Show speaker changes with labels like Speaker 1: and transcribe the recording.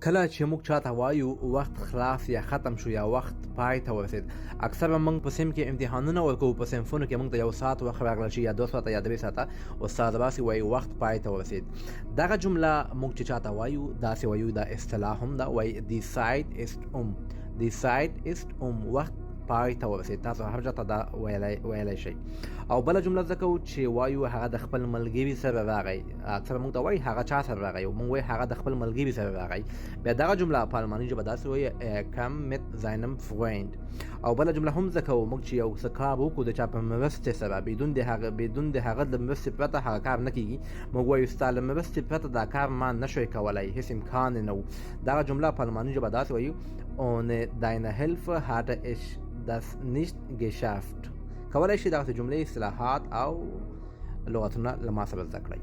Speaker 1: کله چې موږ چاته وایو وخت خلاص یا ختم شو یا وخت پای ته ورسید، اکثره موږ په صنف کې امتحانونه ورکوو. په صنفونو کې موږ ته 1 ساعت وخت راغلی شي یا 2 ساعته یا 3 ساعته، استاد راسي وایي وخت پای ته ورسید. دغه جمله موږ چې چاته وایو داسې وایو، دا اصطلاح هم ده، وایي die Zeit ist وخت پای ته ورسید. تاسو هر چاته دا ویلی شئ. او بله جمله زده کوو چې وایو هغه د خپل ملګري سره راغی. اکثره موږ ته وایي هغه چا سره راغی، او موږ وایو هغه د خپل ملګري سره راغی. بیا دغه جمله په الماني ژبه داسې وایي come mit seinem Freund. او بله جمله هم زده کوو، موږ چې یو څه کار وکړو د چا په مرستې سره، بدون د هغه د مرستې پرته هغه کار نه کیږي. موږ وایو ستا له مرستې پرته دا کار ما نشوی کولی، هیڅ امکان نه و. دغه جمله په الماني ژبه داسې وایي ohne deine Hilfe hatte ich das nicht geschafft. کولای شي دغه جملې اصطلاحات او لغتونه له ما سره زده کړئ.